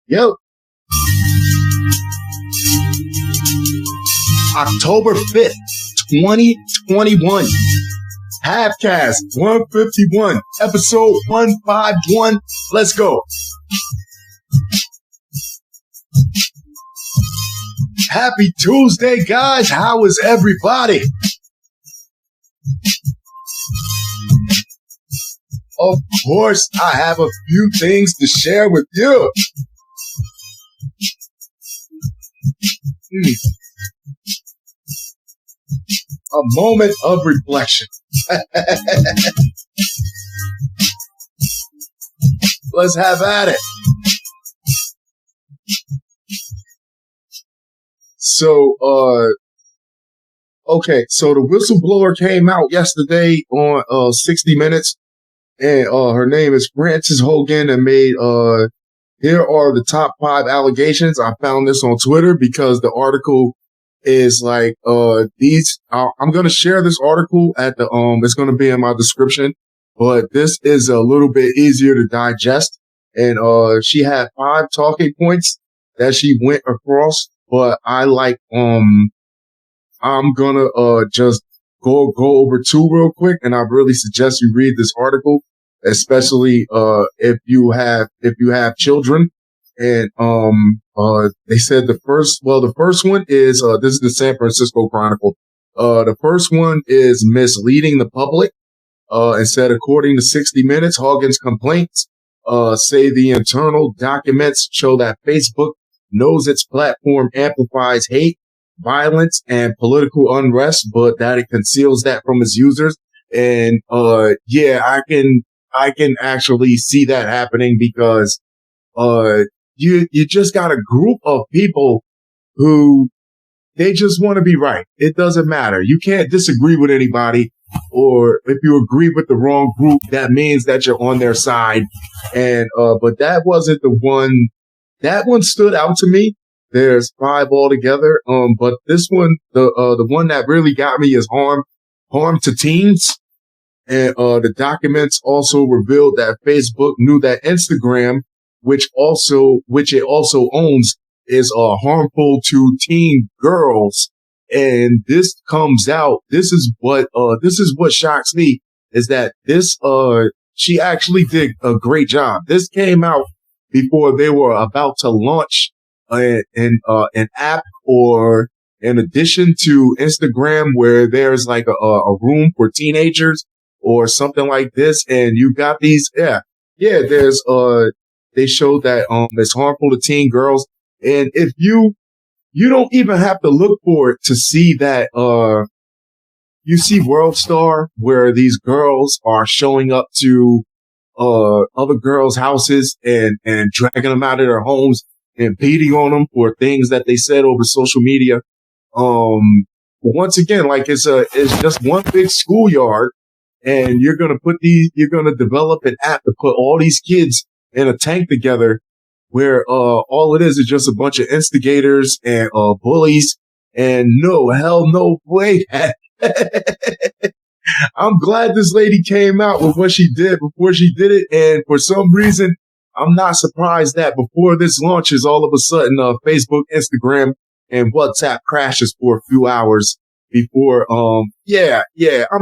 Yep. October 5th, 2021. Halfcast 151, episode 151. Let's go. Happy Tuesday, guys. How is everybody? Of course, I have a few things to share with you. A moment of reflection. Let's have at it. So the Whistleblower came out yesterday on 60 Minutes, and her name is Frances Hogan, and made here are the top 5 allegations. I found this on Twitter because the article is like I'm gonna share this article at the it's gonna be in my description, but this is a little bit easier to digest. And she had 5 talking points that she went across, but I like I'm gonna just go over 2 real quick, and I really suggest you read this article, especially if you have children. And they said the first one is this is the San Francisco Chronicle. The first one is misleading the public. And said, according to 60 Minutes, Hogan's complaints say the internal documents show that Facebook knows its platform amplifies hate, violence, and political unrest, but that it conceals that from its users. And I can actually see that happening because you just got a group of people who they just want to be right. It doesn't matter. You can't disagree with anybody, or if you agree with the wrong group, that means that you're on their side. And but that wasn't the one. That one stood out to me. There's 5 altogether. But this one, the one that really got me is harm to teens. And the documents also revealed that Facebook knew that Instagram, which it also owns, is harmful to teen girls. And this comes out. This is what shocks me, is that she actually did a great job. This came out before they were about to launch an app, or in addition to Instagram, where there's like a room for teenagers or something like this. And you got these, there's they showed that it's harmful to teen girls. And if you don't even have to look for it to see that you see World Star, where these girls are showing up to other girls' houses and dragging them out of their homes and beating on them for things that they said over social media. Once again, like it's just one big schoolyard, and you're gonna develop an app to put all these kids in a tank together, where all it is just a bunch of instigators and bullies. And no way. I'm glad this lady came out with what she did before she did it. And for some reason, I'm not surprised that before this launches, all of a sudden, Facebook, Instagram, and WhatsApp crashes for a few hours before. I'm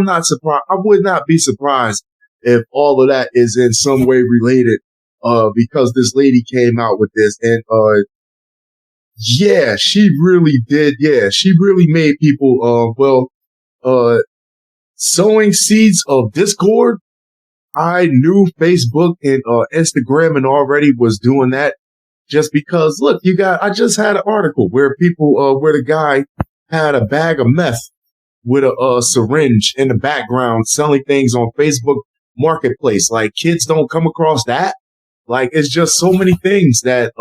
not surprised. I would not be surprised if all of that is in some way related, because this lady came out with this. And, she really did. Yeah, she really made people, sowing seeds of discord. I knew Facebook and Instagram and already was doing that, just because, look, I just had an article where where the guy had a bag of meth with a syringe in the background selling things on Facebook Marketplace. Like, kids don't come across that. Like, it's just so many things that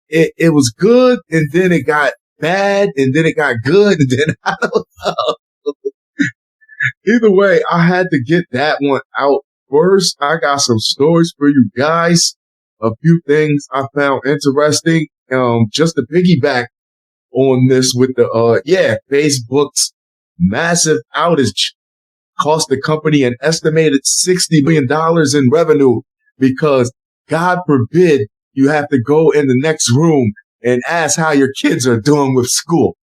it was good, and then it got bad, and then it got good, and then I don't know. Either way, I had to get that one out first. I got some stories for you guys. A few things I found interesting. Just to piggyback on this with Facebook's massive outage cost the company an estimated $60 million in revenue, because God forbid you have to go in the next room and ask how your kids are doing with school.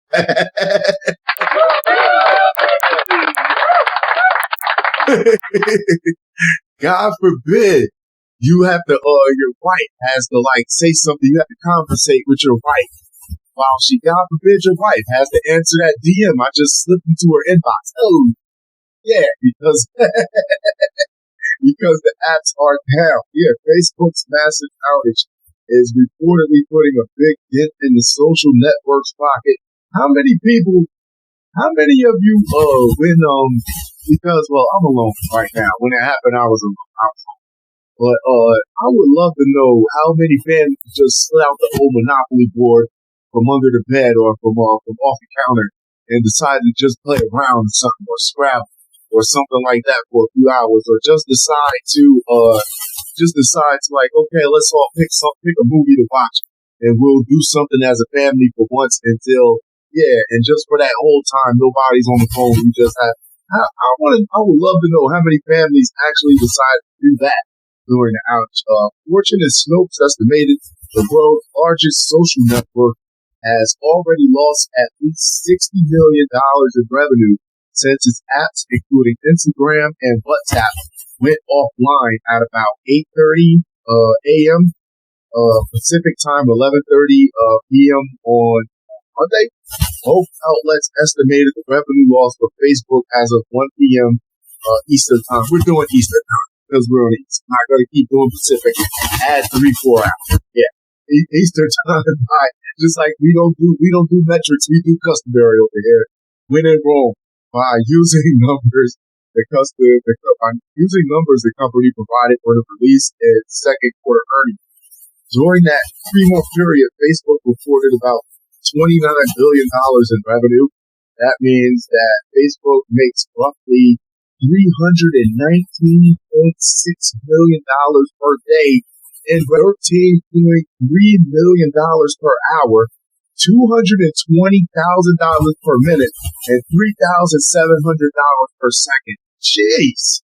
God forbid you have to, your wife has to like say something. You have to conversate with your wife while God forbid your wife has to answer that DM. I just slipped into her inbox. Oh, yeah, because the apps are down. Yeah, Facebook's massive outage is reportedly putting a big dent in the social network's pocket. How many of you, because, well, I'm alone right now. When it happened, I was alone. But I would love to know how many fans just slid out the old Monopoly board from under the bed or from off the counter and decided to just play around or something, or Scrabble or something like that for a few hours, or just decide to like, okay, let's all pick a movie to watch and we'll do something as a family for once until, and just for that whole time nobody's on the phone. We just have. I would love to know how many families actually decide to do that during the outage. Fortune and Snopes estimated the world's largest social network has already lost at least $60 million in revenue since its apps, including Instagram and WhatsApp, went offline at about 8:30 a.m. Pacific time, 11:30 p.m. on Monday. Both outlets estimated the revenue loss for Facebook as of 1 p.m. Eastern time. We're doing Eastern time because we're on East. I'm not going to keep doing Pacific. Add 3-4 hours. Yeah, Eastern time. Just like we don't do metrics, we do customary over here. When in Rome, by using numbers, the company provided for the release in second quarter earnings. During that 3-month period, Facebook reported about $29 billion in revenue. That means that Facebook makes roughly $319.6 million per day and $13.3 million per hour, $220,000 per minute, and $3,700 per second. Jeez.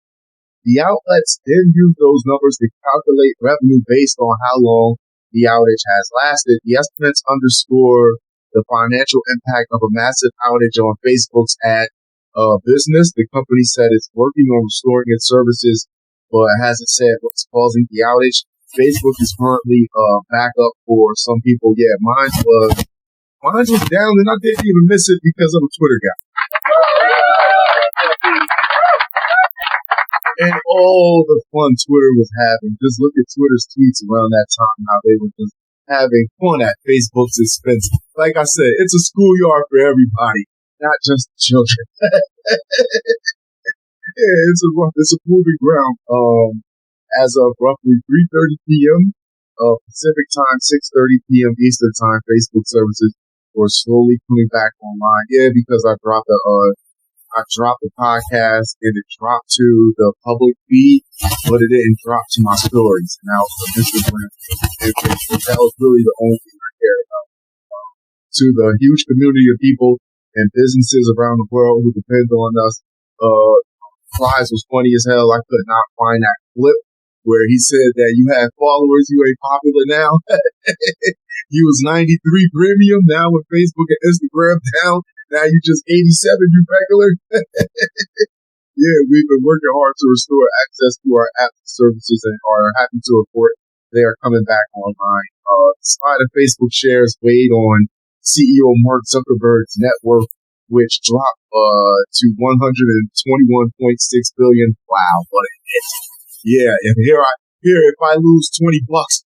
The outlets then use those numbers to calculate revenue based on how long the outage has lasted. The estimates underscore the financial impact of a massive outage on Facebook's ad business. The company said it's working on restoring its services, but hasn't said what's causing the outage. Facebook is currently back up for some people. Yeah, mine was down, and I didn't even miss it because I'm a Twitter guy. And all the fun Twitter was having. Just look at Twitter's tweets around that time, how they were just having fun at Facebook's expense. Like I said, it's a schoolyard for everybody, not just children. Yeah, it's a proving ground. As of roughly 3:30 p.m. Pacific time, 6:30 p.m. Eastern time, Facebook services were slowly coming back online. Yeah, because I dropped the podcast and it dropped to the public feed, but it didn't drop to my stories. Now it's on Instagram and Facebook. That was really the only thing I cared about. To the huge community of people and businesses around the world who depend on us, Flies was funny as hell. I could not find that clip where he said that you have followers, you ain't popular now. You was 93 premium, now with Facebook and Instagram down. Now you just 87, you regular. Yeah, we've been working hard to restore access to our apps and services and are happy to report they are coming back online. Slide of Facebook shares weighed on CEO Mark Zuckerberg's net worth, which dropped to $121.6 billion. Wow, what a hit. Yeah, and if I lose $20,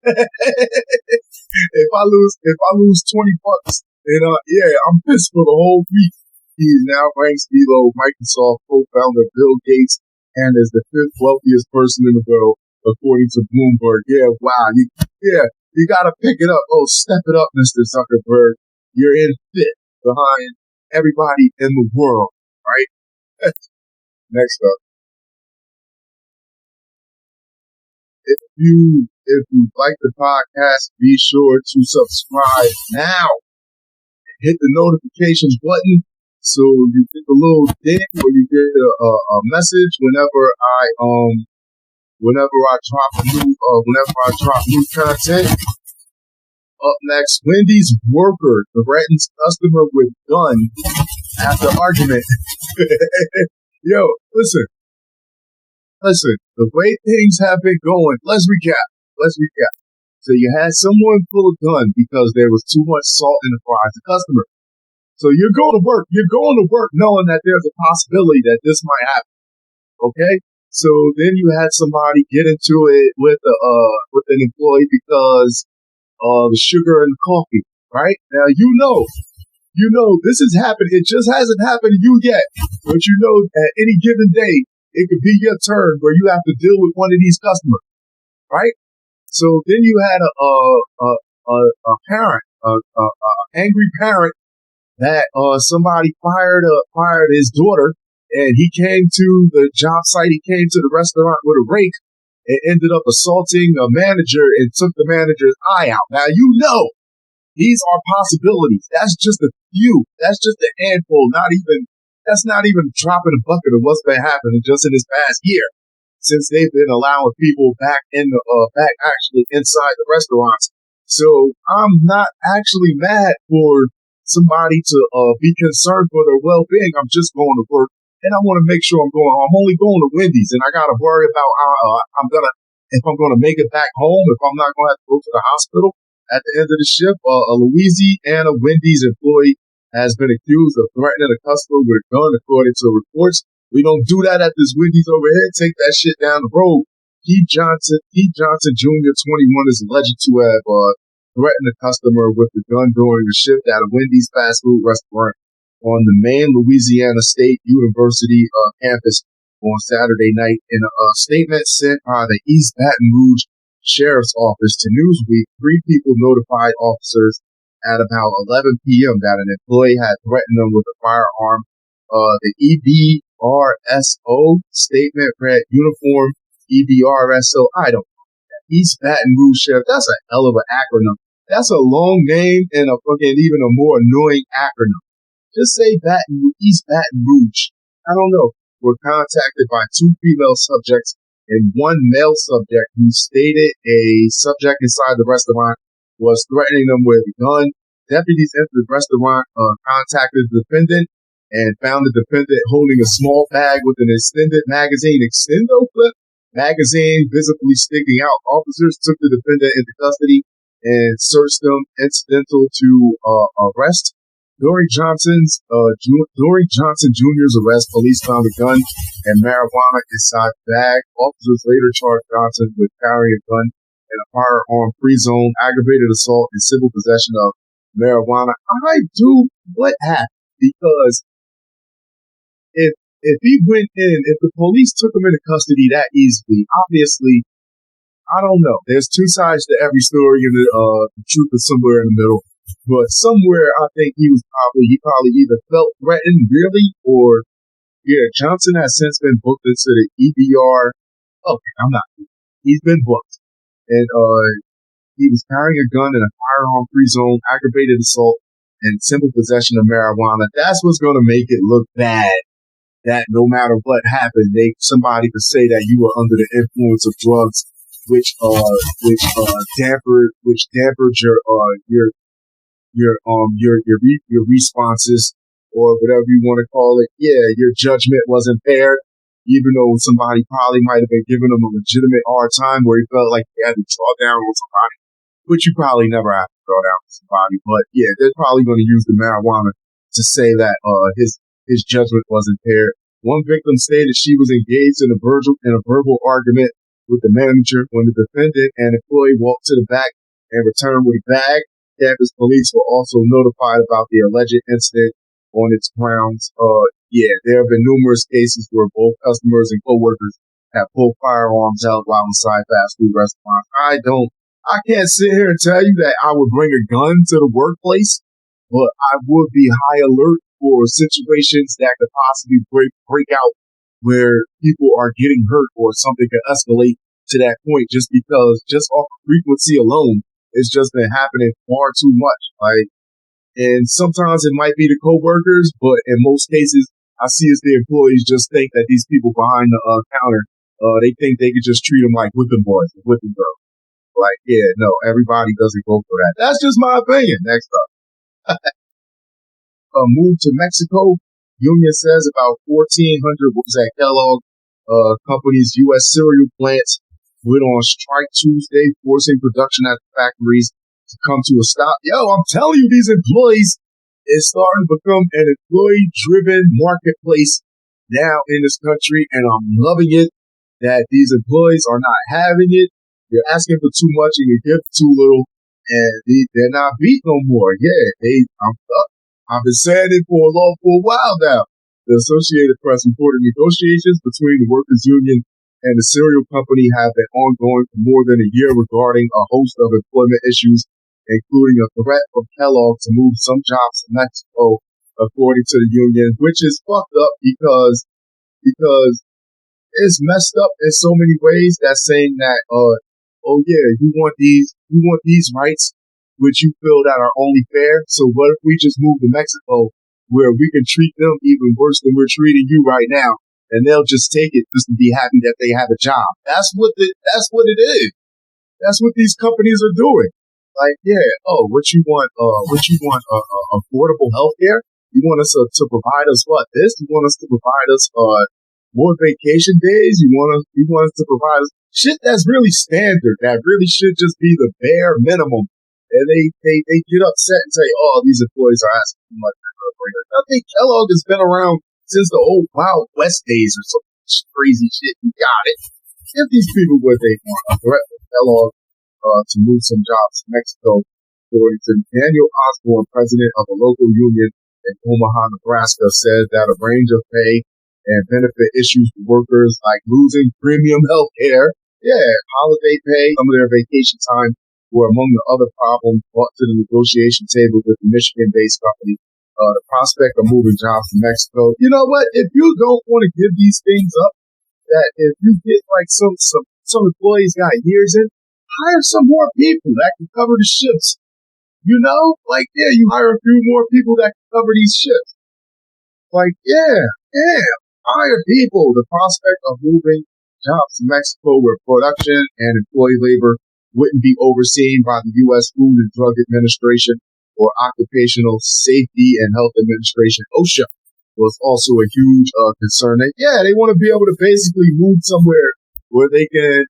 if I lose $20, and I'm pissed for the whole week. He now ranks below Microsoft co-founder Bill Gates and is the 5th wealthiest person in the world, according to Bloomberg. Yeah, wow. You gotta pick it up. Oh, step it up, Mr. Zuckerberg. You're in 5th behind everybody in the world, right? Next up. If you like the podcast, be sure to subscribe now. Hit the notifications button so you get a little ding or you get a message whenever I whenever I drop new content. Up next, Wendy's worker threatens customer with gun after argument. Yo, listen. The way things have been going, let's recap. So you had someone pull a gun because there was too much salt in the fries of customer. So you're going to work knowing that there's a possibility that this might happen. Okay? So then you had somebody get into it with an employee because of the sugar in the coffee, right? Now you know this has happened. It just hasn't happened to you yet. But you know at any given day it could be your turn where you have to deal with one of these customers, right? So then you had a parent, angry parent that somebody fired his daughter, and he came to the job site. He came to the restaurant with a rake and ended up assaulting a manager and took the manager's eye out. Now you know these are possibilities. That's just a few. That's just a handful. That's not even dropping a bucket of what's been happening just in this past year, since they've been allowing people back actually inside the restaurants. So I'm not actually mad for somebody to be concerned for their well-being. I'm just going to work, and I want to make sure I'm only going to Wendy's, and I got to worry about if I'm going to make it back home, if I'm not going to have to go to the hospital at the end of the shift. A Louisiana Wendy's employee has been accused of threatening a customer with a gun, according to reports. We don't do that at this Wendy's over here. Take that shit down the road. Keith Johnson Jr., 21, is alleged to have threatened a customer with a gun during a shift at a Wendy's fast food restaurant on the main Louisiana State University campus on Saturday night. In a statement sent by the East Baton Rouge Sheriff's Office to Newsweek, 3 people notified officers at about 11 p.m. that an employee had threatened them with a firearm. The EBRSO statement read uniform EBRSO. I don't know. East Baton Rouge Sheriff. That's a hell of an acronym. That's a long name and even a more annoying acronym. Just say East Baton Rouge. I don't know. Were contacted by 2 female subjects and 1 male subject who stated a subject inside the restaurant was threatening them with a gun. Deputies entered the restaurant, contacted the defendant, and found the defendant holding a small bag with an extended magazine, extendo clip magazine visibly sticking out. Officers took the defendant into custody and searched them, incidental to arrest. During Johnson Jr.'s arrest, police found a gun and marijuana inside the bag. Officers later charged Johnson with carrying a gun in a firearm-free zone, aggravated assault, and civil possession of marijuana. What happened? Because if he went in, if the police took him into custody that easily, obviously, I don't know. There's 2 sides to every story, and the truth is somewhere in the middle. But somewhere, I think he probably either felt threatened, really, or Johnson has since been booked into the EBR. Okay, he's been booked, and he was carrying a gun in a firearm-free zone, aggravated assault, and simple possession of marijuana. That's what's going to make it look bad. That no matter what happened, somebody could say that you were under the influence of drugs, which dampered your responses, or whatever you want to call it. Yeah, your judgment was impaired, even though somebody probably might have been giving him a legitimate hard time where he felt like he had to draw down on somebody, which you probably never have to draw down on somebody. But yeah, they're probably going to use the marijuana to say that his judgment was impaired. One victim stated she was engaged in a verbal argument with the manager when the defendant and employee walked to the back and returned with a bag. Campus police were also notified about the alleged incident on its grounds. There have been numerous cases where both customers and coworkers have pulled firearms out while inside fast food restaurants. I can't sit here and tell you that I would bring a gun to the workplace, but I would be high alert for situations that could possibly break out where people are getting hurt or something could escalate to that point just off of frequency alone. It's just been happening far too much. And sometimes it might be the coworkers, but in most cases, I see it's the employees just think that these people behind the counter they think they could just treat them like whipping boys and whipping girls. Like, yeah, no, everybody doesn't go for that. That's just my opinion. Next up. Move to Mexico. Union says about 1,400 workers at Kellogg company's U.S. cereal plants went on strike Tuesday, forcing production at the factories to come to a stop. Yo, I'm telling you, these employees is starting to become an employee-driven marketplace now in this country, and I'm loving it that these employees are not having it. They're asking for too much and you give too little, and they're not beat no more. Yeah, I've been saying it for a while now. The Associated Press reported negotiations between the workers' union and the cereal company have been ongoing for more than a year regarding a host of employment issues, including a threat from Kellogg to move some jobs to Mexico, according to the union, which is fucked up because it's messed up in so many ways. That's saying that, oh yeah, you want these rights, which you feel that are only fair. So what if we just move to Mexico, where we can treat them even worse than we're treating you right now, and they'll just take it just to be happy that they have a job. That's what it is. That's what these companies are doing. Like, yeah, what you want, affordable health care? You want us to provide us what? This? You want us to provide us, more vacation days? You want us to provide us shit that's really standard, that really should just be the bare minimum. And they get upset and say, oh, these employees are asking too much. I think Kellogg has been around since the old Wild West days or some crazy shit. You got it. Give these people what they want. A threat from Kellogg to move some jobs to Mexico, according to Daniel Osborne, president of a local union in Omaha, Nebraska, said that a range of pay and benefit issues for workers, like losing premium health care, holiday pay, some of their vacation time, were among the other problems brought to the negotiation table with the Michigan-based company. The prospect of moving jobs to Mexico. You know what? If you don't want to give these things up, that if you get like some employees got years in, hire some more people that can cover the shifts. You know, like, yeah, you hire a few more people that can cover these shifts. Like, hire people. The prospect of moving jobs to Mexico where production and employee labor wouldn't be overseen by the U.S. Food and Drug Administration or Occupational Safety and Health Administration, OSHA, was also a huge concern. And they want to be able to basically move somewhere where they can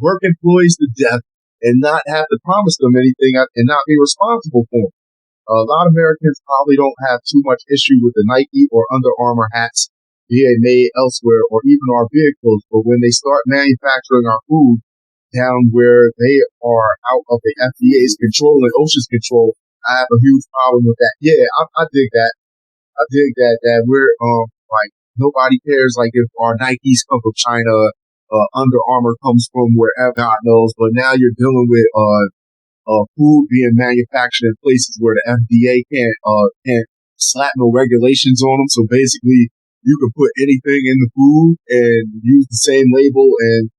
work employees to death and not have to promise them anything and not be responsible for them. A lot of Americans probably don't have too much issue with the Nike or Under Armour hats being made elsewhere or even our vehicles, but when they start manufacturing our food down where they are out of the FDA's control and OSHA's control, I have a huge problem with that. Yeah, I dig that. I dig that we're like nobody cares like if our Nikes come from China, Under Armour comes from wherever God knows, but now you're dealing with food being manufactured in places where the FDA can't slap no regulations on them. So basically, you can put anything in the food and use the same label and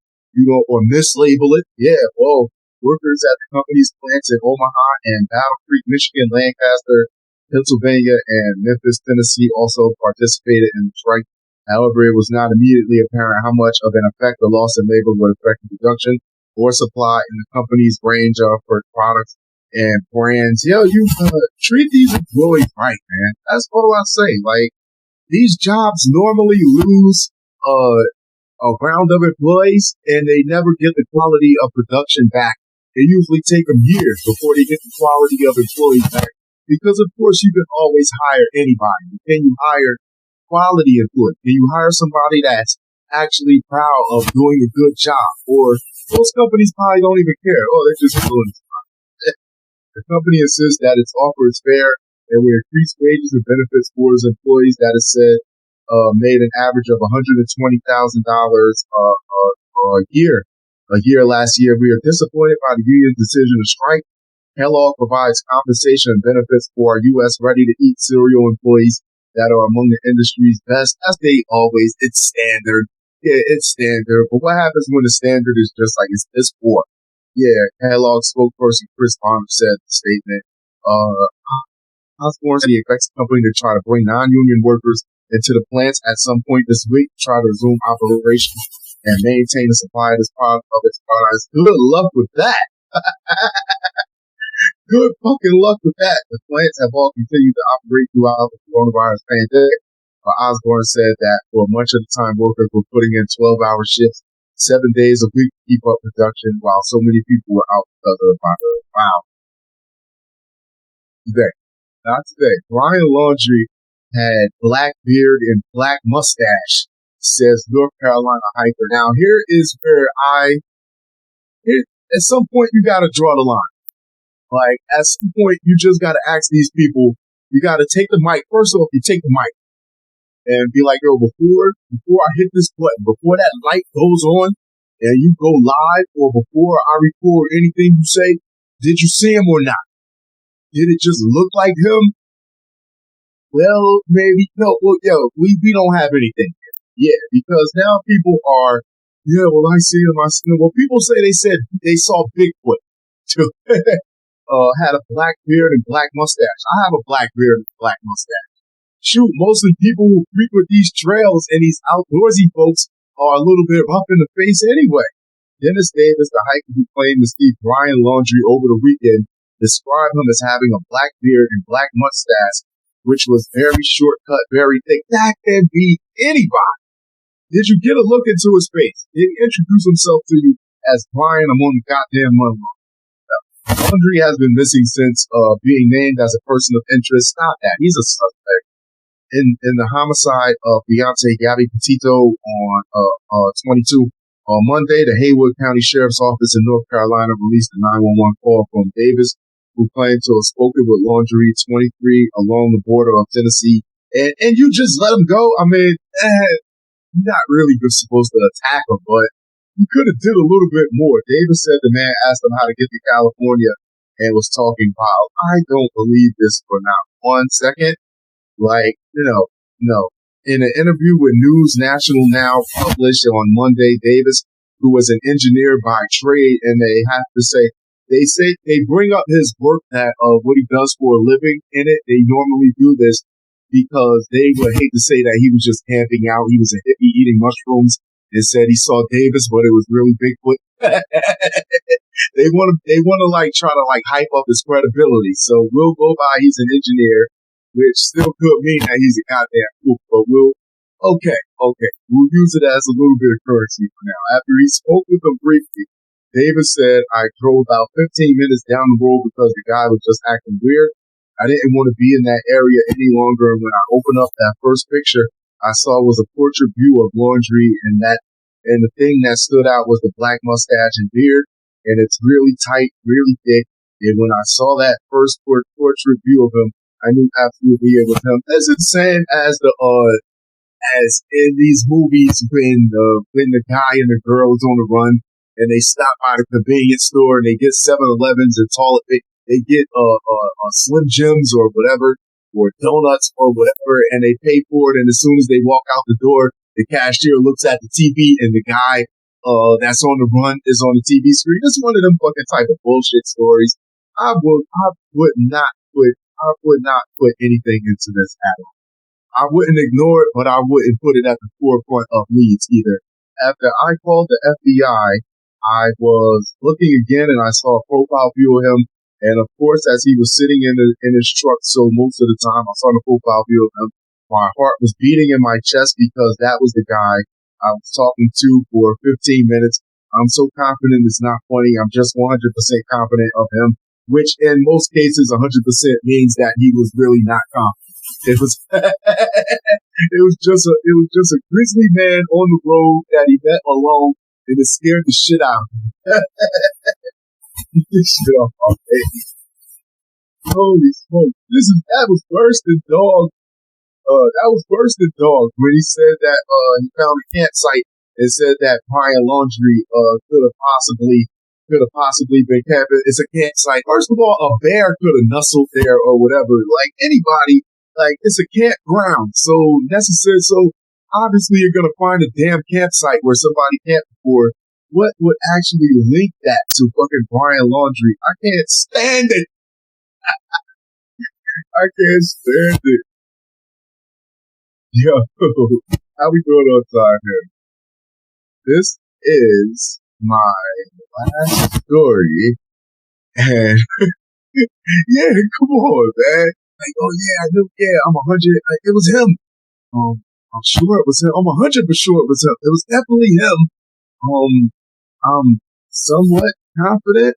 or mislabel it. Yeah, well, workers at the company's plants in Omaha and Battle Creek, Michigan, Lancaster, Pennsylvania, and Memphis, Tennessee also participated in the strike. However, it was not immediately apparent how much of an effect the loss of labor would affect the production or supply in the company's range of products and brands. Yo, you treat these employees right, man. That's what I say. Like, these jobs normally lose a round of employees and they never get the quality of production back. They usually take them years before they get the quality of employees back. Because of course you can always hire anybody. Can you hire quality employees? Can you hire somebody that's actually proud of doing a good job? Or most companies probably don't even care. Oh, they're just doing it. The company insists that its offer is fair and will increase wages and benefits for its employees that is said made an average of $120,000 a year last year. We are disappointed by the union's decision to strike. Kellogg provides compensation and benefits for our U.S. ready-to-eat cereal employees that are among the industry's best, as they always. It's standard. Yeah, it's standard. But what happens when the standard is just like it's this poor? Yeah, Kellogg spokesperson Chris Farmer said in the statement. Osborne said he expects the company to try to bring non-union workers into the plants at some point this week to try to resume operations and maintain the supply of its products. Good luck with that. Good fucking luck with that. The plants have all continued to operate throughout the coronavirus pandemic. But Osborne said that for much of the time, workers were putting in 12-hour shifts, 7 days a week to keep up production, while so many people were out because of the virus. Wow. Today, not today. Brian Laundrie had black beard and black mustache, says North Carolina hiker. Now, here is where at some point, you got to draw the line. Like, at some point, you just got to ask these people, you got to take the mic. First off, you take the mic and be like, yo, before I hit this button, before that light goes on and you go live, or before I record anything you say, did you see him or not? Did it just look like him? Well, maybe. No, well, yo, we don't have anything. Yeah, because now people are, yeah, well, I see him. Well, people say they saw Bigfoot. Had a black beard and black mustache. I have a black beard and black mustache. Shoot, mostly people who frequent these trails and these outdoorsy folks are a little bit rough in the face anyway. Dennis Davis, the hiker who claimed to see Brian Laundrie over the weekend, described him as having a black beard and black mustache, which was very short cut, very thick. That can be anybody. Did you get a look into his face? Did he introduce himself to you as Brian? I'm on the goddamn money. Laundrie has been missing since being named as a person of interest. Not that. He's a suspect in the homicide of fiancée Gabby Petito on 22. On Monday, the Haywood County Sheriff's Office in North Carolina released a 911 call from Davis, who claimed to have spoken with Laundrie, 23, along the border of Tennessee. And you just let him go? I mean, you're not really supposed to attack him, but you could have did a little bit more. Davis said the man asked him how to get to California and was talking wild. I don't believe this for not 1 second. Like, no. In an interview with News National Now published on Monday, Davis, who was an engineer by trade, and they bring up his work that what he does for a living in it. They normally do this because they would hate to say that he was just camping out. He was a hippie eating mushrooms and said he saw Davis, but it was really Bigfoot. They want to like try to like hype up his credibility. So we'll go by he's an engineer, which still could mean that he's a goddamn fool. But okay. We'll use it as a little bit of currency for now. After he spoke with them briefly, Davis said, I drove about 15 minutes down the road because the guy was just acting weird. I didn't want to be in that area any longer. And when I opened up that first picture I saw was a portrait view of Laundrie, and the thing that stood out was the black mustache and beard, and it's really tight, really thick. And when I saw that first portrait view of him, I knew absolutely it was him. As it's saying as as in these movies when the guy and the girl is on the run and they stop by the convenience store and they get 7-Elevens and they get Slim Jims or whatever, or donuts or whatever, and they pay for it. And as soon as they walk out the door, the cashier looks at the TV and the guy that's on the run is on the TV screen. It's one of them fucking type of bullshit stories. I would not put anything into this at all. I wouldn't ignore it, but I wouldn't put it at the forefront of needs either. After I called the FBI, I was looking again and I saw a profile view of him. And of course, as he was sitting in his truck, so most of the time I saw the profile view of him, my heart was beating in my chest because that was the guy I was talking to for 15 minutes. I'm so confident it's not funny. I'm just 100% confident of him, which in most cases 100% means that he was really not confident. It was it was just a grizzly man on the road that he met alone, and it scared the shit out of him. This shit off my face. Holy smoke! That was worse than dog. That was worse than dog when he said that he found a campsite and said that Brian Laundrie could have possibly been camping. It's a campsite. First of all, a bear could have nestled there or whatever. Like anybody. Like, it's a campground, so obviously you're gonna find a damn campsite where somebody camped before. What would actually link that to fucking Brian Laundrie? I can't stand it. I can't stand it. Yo, how we doing on time here? This is my last story, and yeah, come on, man. Like, oh yeah, I knew, yeah, I'm 100. It was him. I'm sure it was him. I'm 100% sure it was him. It was definitely him. Um, I'm somewhat confident.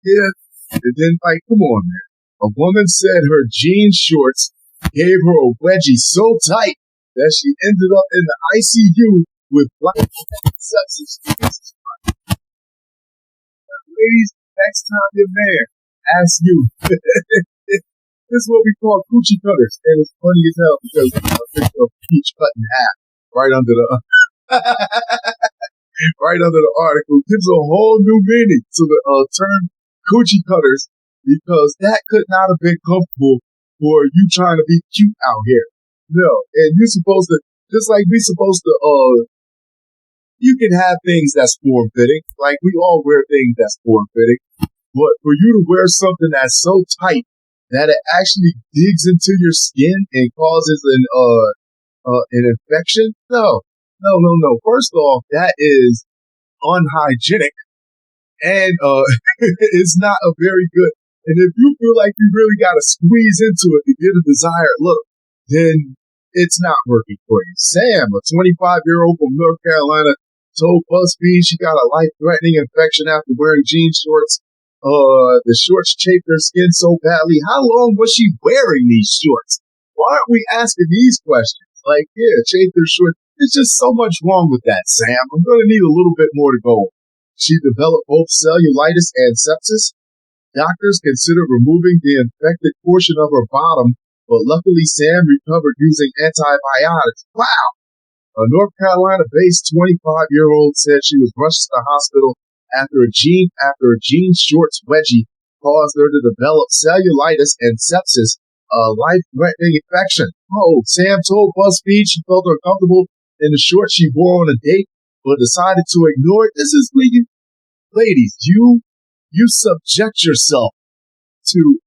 Yeah. And then, like, come on, man. A woman said her jean shorts gave her a wedgie so tight that she ended up in the ICU with black sepsis. Ladies, next time your man asks you, this is what we call coochie cutters, and it's funny as hell because a picture of peach cut in half right under the right under the article gives a whole new meaning to the term coochie cutters because that could not have been comfortable for you trying to be cute out here. No, and you're supposed to just like we supposed to you can have things that's form fitting. Like we all wear things that's form fitting. But for you to wear something that's so tight that it actually digs into your skin and causes an infection, no. First off, that is unhygienic and it's not a very good. And if you feel like you really got to squeeze into it to get a desired look, then it's not working for you. Sam, a 25-year-old from North Carolina, told BuzzFeed she got a life-threatening infection after wearing jean shorts. The shorts chafed her skin so badly. How long was she wearing these shorts? Why aren't we asking these questions? Like, yeah, chafed her shorts. There's just so much wrong with that, Sam. I'm going to need a little bit more to go. She developed both cellulitis and sepsis. Doctors considered removing the infected portion of her bottom, but luckily Sam recovered using antibiotics. Wow! A North Carolina-based 25-year-old said she was rushed to the hospital after a jean shorts wedgie caused her to develop cellulitis and sepsis, a life-threatening infection. Oh, Sam told BuzzFeed she felt uncomfortable in the shorts she wore on a date, but decided to ignore it. This is where ladies, you subject yourself to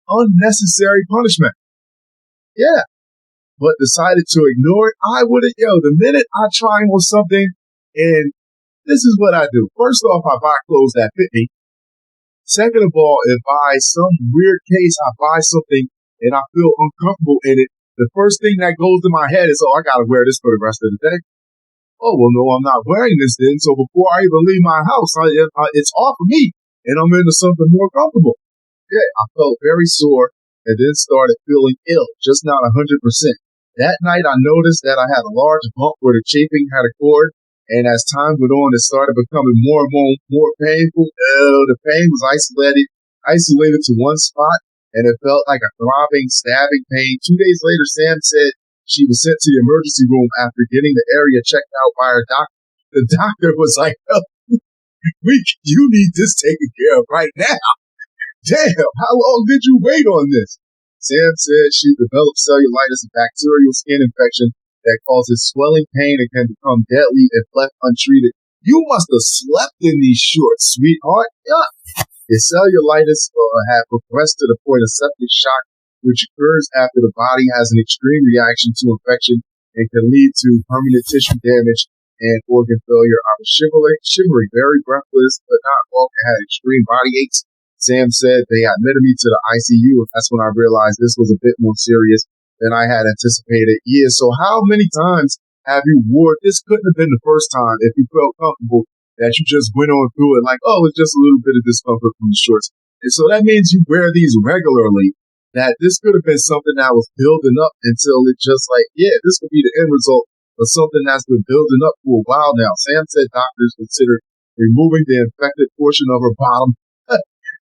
unnecessary punishment. Yeah. But decided to ignore it. I wouldn't, the minute I try on something, and this is what I do. First off, I buy clothes that fit me. Second of all, if by some weird case I buy something and I feel uncomfortable in it, the first thing that goes to my head is, oh, I gotta wear this for the rest of the day. Oh, well, no, I'm not wearing this then. So before I even leave my house, it's off of me and I'm into something more comfortable. Yeah, I felt very sore and then started feeling ill, just not 100%. That night, I noticed that I had a large bump where the chafing had occurred, and as time went on, it started becoming more and more painful. The pain was isolated to one spot, and it felt like a throbbing, stabbing pain. 2 days later, Sam said she was sent to the emergency room after getting the area checked out by her doctor. The doctor was like, oh, you need this taken care of right now. Damn, how long did you wait on this? Sam said she developed cellulitis, a bacterial skin infection that causes swelling, pain, and can become deadly if left untreated. You must have slept in these shorts, sweetheart. Yeah. The cellulitis had progressed to the point of septic shock, which occurs after the body has an extreme reaction to infection and can lead to permanent tissue damage and organ failure. I was shivering, very breathless, but not walking, had extreme body aches. Sam said they admitted me to the ICU, and that's when I realized this was a bit more serious than I had anticipated. Yeah, so how many times have you wore this? Couldn't have been the first time if you felt comfortable that you just went on through it like, oh, it's just a little bit of discomfort from the shorts. And so that means you wear these regularly, that this could have been something that was building up until it just like, yeah, this could be the end result of something that's been building up for a while now. Sam said doctors considered removing the infected portion of her bottom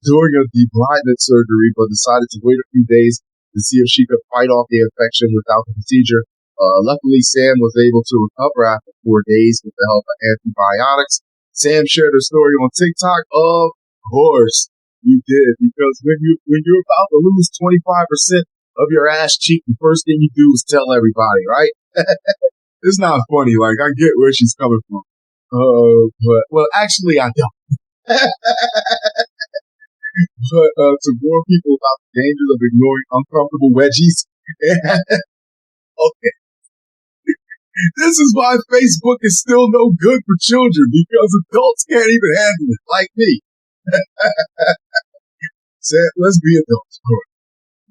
during a debridement surgery, but decided to wait a few days to see if she could fight off the infection without the procedure. Luckily, Sam was able to recover after 4 days with the help of antibiotics. Sam shared her story on TikTok. Of course, you did, because when you're about to lose 25% of your ass cheek, the first thing you do is tell everybody, right? It's not funny. Like, I get where she's coming from. But well, actually, I don't. But to warn people about the dangers of ignoring uncomfortable wedgies. Okay. This is why Facebook is still no good for children, because adults can't even handle it, like me. So let's be adults.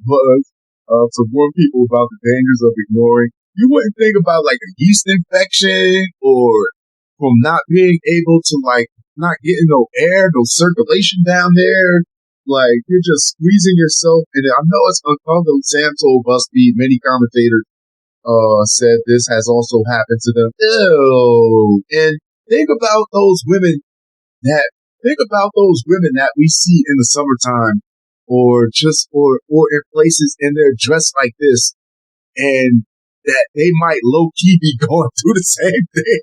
But to warn people about the dangers of ignoring. You wouldn't think about like a yeast infection or from not being able to like not getting no air, no circulation down there. Like you're just squeezing yourself. And I know it's uncomfortable. Sam told BuzzFeed, many commentators said this has also happened to them. Ew. And think about those women that think about those women that we see in the summertime or just or in places and they're dressed like this and that they might low key be going through the same thing.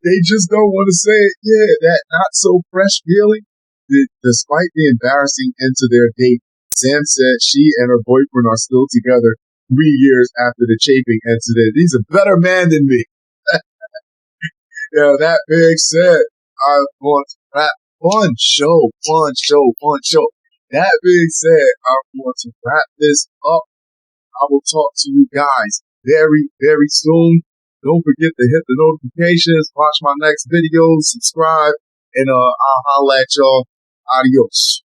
They just don't want to say it. Yeah, that not so fresh feeling. Despite the embarrassing end to their date, Sam said she and her boyfriend are still together 3 years after the chafing incident. He's a better man than me. Yeah, that being said, I want to wrap fun show. That being said, I want to wrap this up. I will talk to you guys very, very soon. Don't forget to hit the notifications, watch my next videos, subscribe, and I'll holla at y'all. Adios.